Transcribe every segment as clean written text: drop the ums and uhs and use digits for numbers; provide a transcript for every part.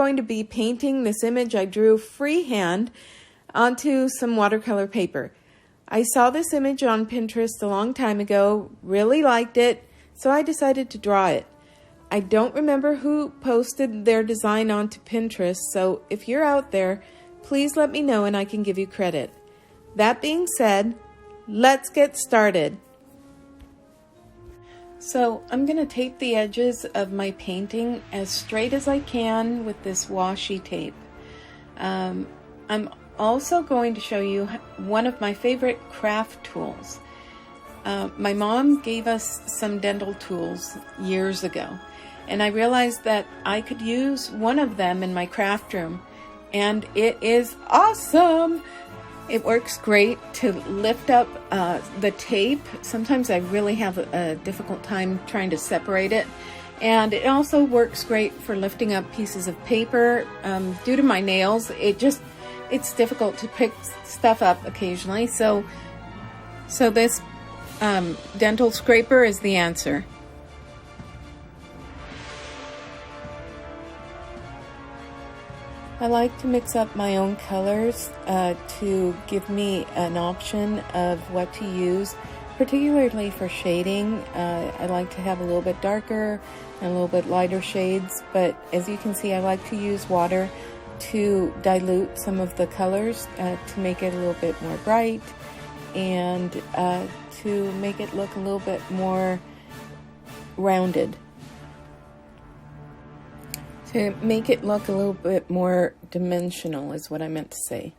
going to be painting this image I drew freehand onto some watercolor paper. I saw this image on Pinterest a long time ago, really liked it, so I decided to draw it. I don't remember who posted their design onto Pinterest, so if you're out there, please let me know and I can give you credit. That being said, let's get started. So I'm going to tape the edges of my painting as straight as I can with this washi tape. I'm also going to show you one of my favorite craft tools. My mom gave us some dental tools years ago, and I realized that I could use one of them in my craft room, and it is awesome! It works great to lift up the tape. Sometimes I really have a difficult time trying to separate it. And it also works great for lifting up pieces of paper. Due to my nails, it's difficult to pick stuff up occasionally. So this dental scraper is the answer. I like to mix up my own colors to give me an option of what to use, particularly for shading. I like to have a little bit darker and a little bit lighter shades, but as you can see, I like to use water to dilute some of the colors to make it a little bit more bright and to make it look a little bit more rounded. To make it look a little bit more dimensional is what I meant to say.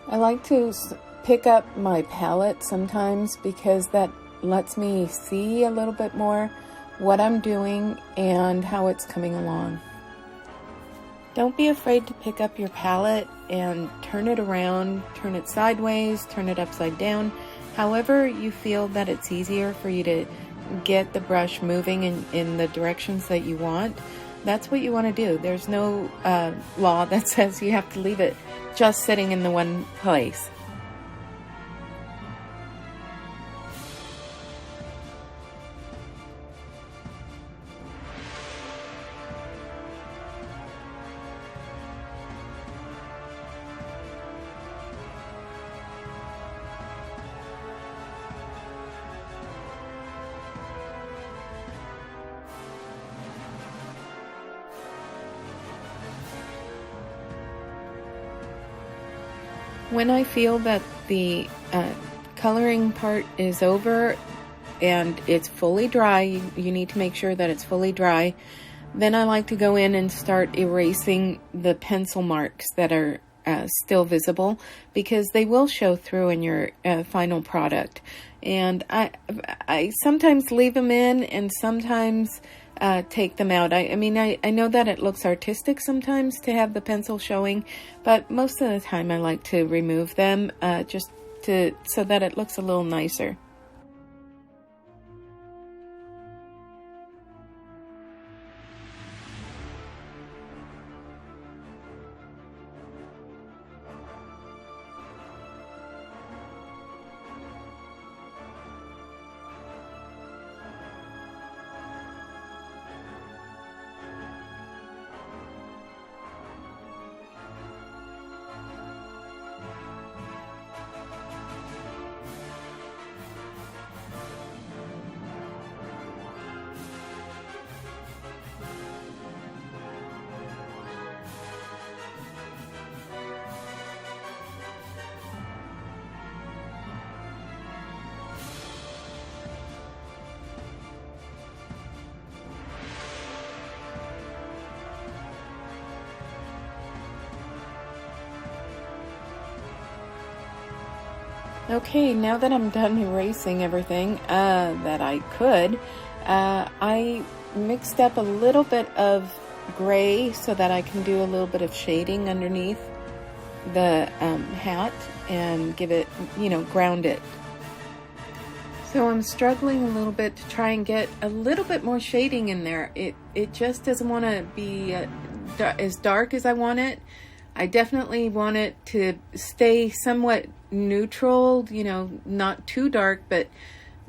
I like to pick up my palette sometimes because that lets me see a little bit more what I'm doing and how it's coming along. Don't be afraid to pick up your palette and turn it around, turn it sideways, turn it upside down, however you feel that it's easier for you to get the brush moving in the directions that you want. That's what you want to do. There's no law that says you have to leave it just sitting in the one place. When I feel that the coloring part is over and it's fully dry, you need to make sure that it's fully dry, then I like to go in and start erasing the pencil marks that are still visible, because they will show through in your final product. And I sometimes leave them in and sometimes take them out. I mean, I know that it looks artistic sometimes to have the pencil showing, but most of the time I like to remove them just so that it looks a little nicer. Okay, now that I'm done erasing everything that I could, I mixed up a little bit of gray so that I can do a little bit of shading underneath the hat and give it, ground it. So I'm struggling a little bit to try and get a little bit more shading in there. It just doesn't want to be as dark as I want it. I definitely want it to stay somewhat neutral, not too dark, but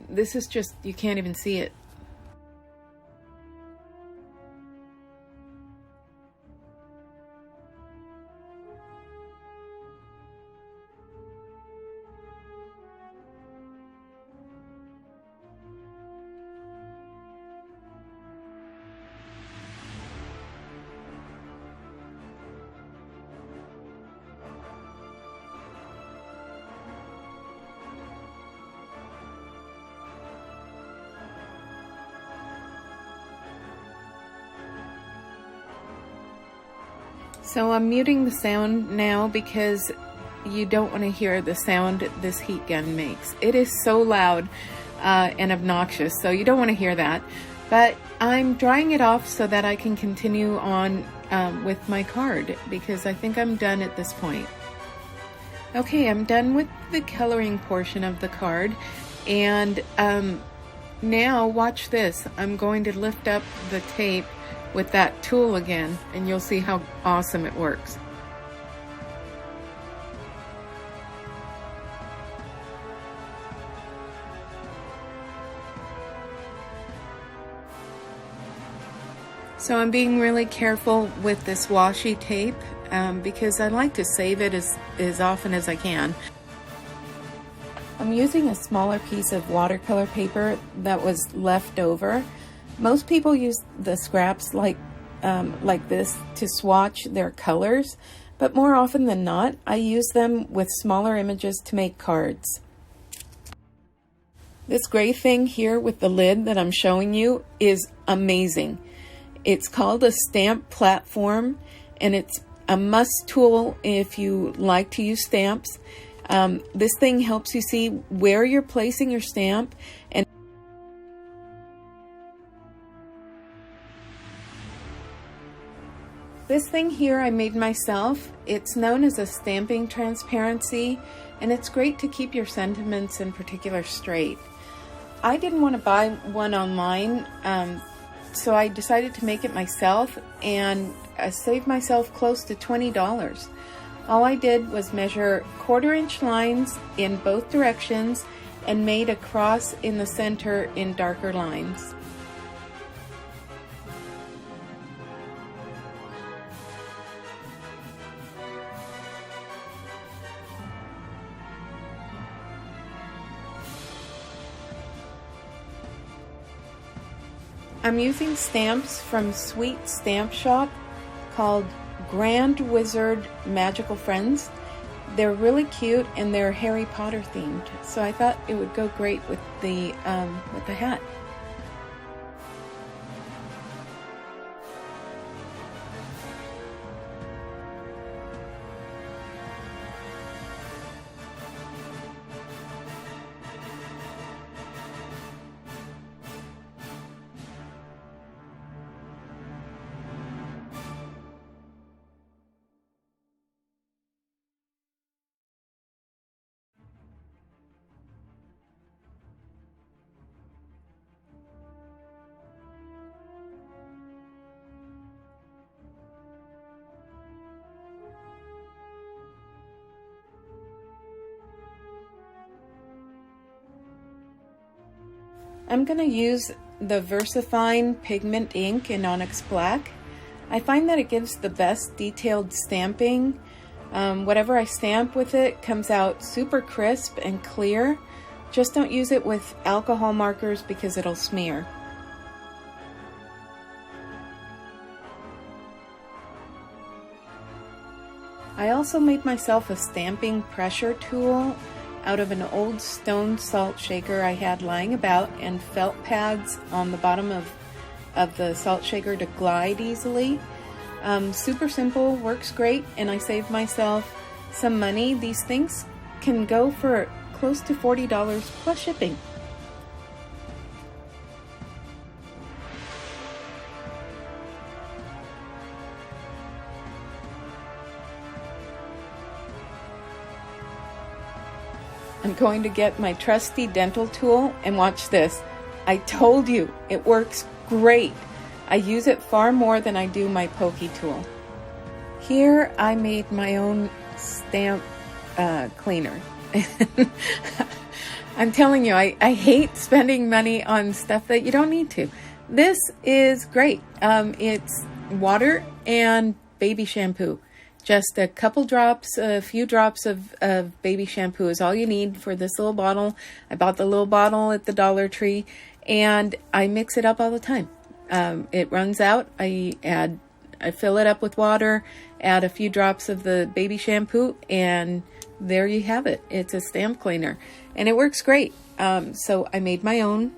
this is just, you can't even see it. So I'm muting the sound now because you don't want to hear the sound this heat gun makes. It is so loud and obnoxious, so you don't want to hear that. But I'm drying it off so that I can continue on with my card, because I think I'm done at this point. Okay, I'm done with the coloring portion of the card, and now watch this. I'm going to lift up the tape with that tool again, and you'll see how awesome it works. So I'm being really careful with this washi tape because I like to save it as often as I can. I'm using a smaller piece of watercolor paper that was left over. Most people use the scraps like this to swatch their colors, but more often than not, I use them with smaller images to make cards. This gray thing here with the lid that I'm showing you is amazing. It's called a stamp platform, and it's a must tool if you like to use stamps. This thing helps you see where you're placing your stamp, and this thing here I made myself. It's known as a stamping transparency, and it's great to keep your sentiments in particular straight. I didn't want to buy one online, so I decided to make it myself, and I saved myself close to $20. All I did was measure 1/4-inch lines in both directions and made a cross in the center in darker lines. I'm using stamps from Sweet Stamp Shop called Grand Wizard Magical Friends. they're really cute and they're Harry Potter themed. So I thought it would go great with the hat. I'm going to use the VersaFine pigment ink in Onyx Black. I find that it gives the best detailed stamping. Whatever I stamp with it comes out super crisp and clear. Just don't use it with alcohol markers because it'll smear. I also made myself a stamping pressure tool out of an old stone salt shaker I had lying about, and felt pads on the bottom of the salt shaker to glide easily. Super simple, works great, and I saved myself some money. These things can go for close to $40 plus shipping. I'm going to get my trusty dental tool and watch this. I told you, it works great. I use it far more than I do my pokey tool. Here I made my own stamp cleaner. I'm telling you, I hate spending money on stuff that you don't need to. This is great. It's water and baby shampoo. Just a couple drops, a few drops of baby shampoo is all you need for this little bottle. I bought the little bottle at the Dollar Tree, and I mix it up all the time. It runs out. I fill it up with water, add a few drops of the baby shampoo, and there you have it. It's a stamp cleaner, and it works great. So I made my own.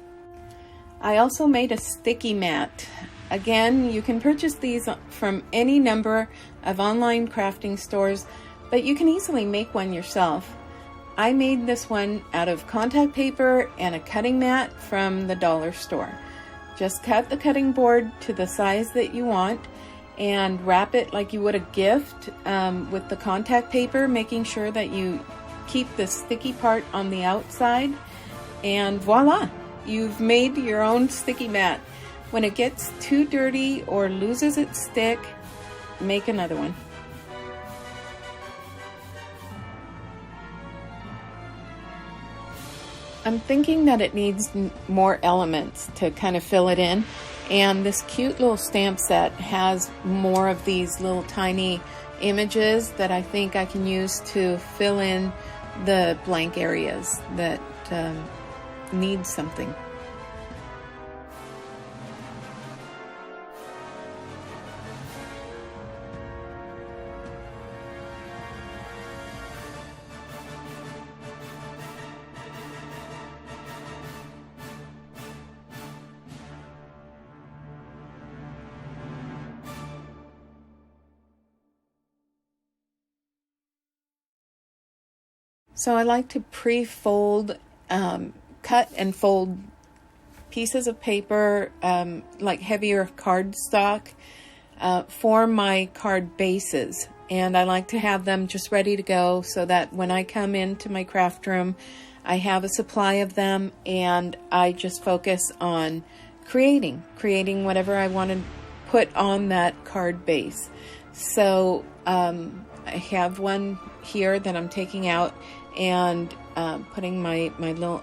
I also made a sticky mat. Again, you can purchase these from any number of online crafting stores, but you can easily make one yourself. I made this one out of contact paper and a cutting mat from the dollar store. Just cut the cutting board to the size that you want and wrap it like you would a gift with the contact paper, making sure that you keep the sticky part on the outside, and voila, you've made your own sticky mat. When it gets too dirty or loses its stick, make another one. I'm thinking that it needs more elements to kind of fill it in, and this cute little stamp set has more of these little tiny images that I think I can use to fill in the blank areas that need something. So I like to pre-fold, cut and fold pieces of paper, like heavier cardstock, for my card bases. And I like to have them just ready to go so that when I come into my craft room, I have a supply of them, and I just focus on creating whatever I want to put on that card base. So I have one here that I'm taking out and putting my little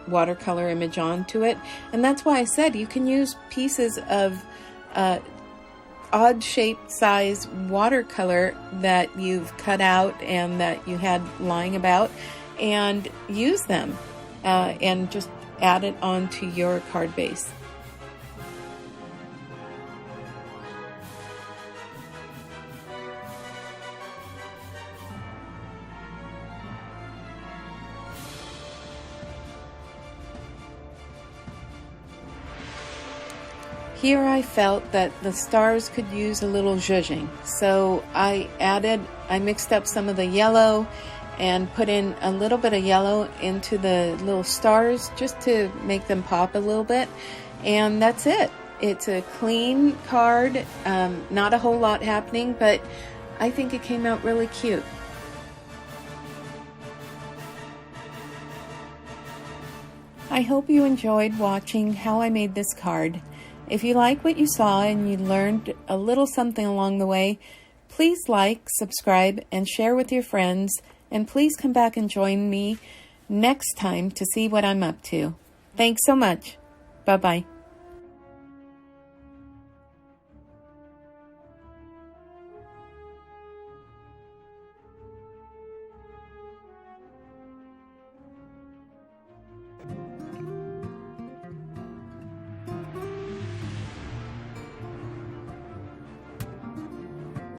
watercolor image onto it. And that's why I said you can use pieces of odd shaped size watercolor that you've cut out and that you had lying about, and use them and just add it onto your card base. Here I felt that the stars could use a little zhuzhing, so I mixed up some of the yellow and put in a little bit of yellow into the little stars just to make them pop a little bit, and that's it. It's a clean card, not a whole lot happening, but I think it came out really cute. I hope you enjoyed watching how I made this card. If you like what you saw and you learned a little something along the way, please like, subscribe, and share with your friends, and please come back and join me next time to see what I'm up to. Thanks so much. Bye-bye.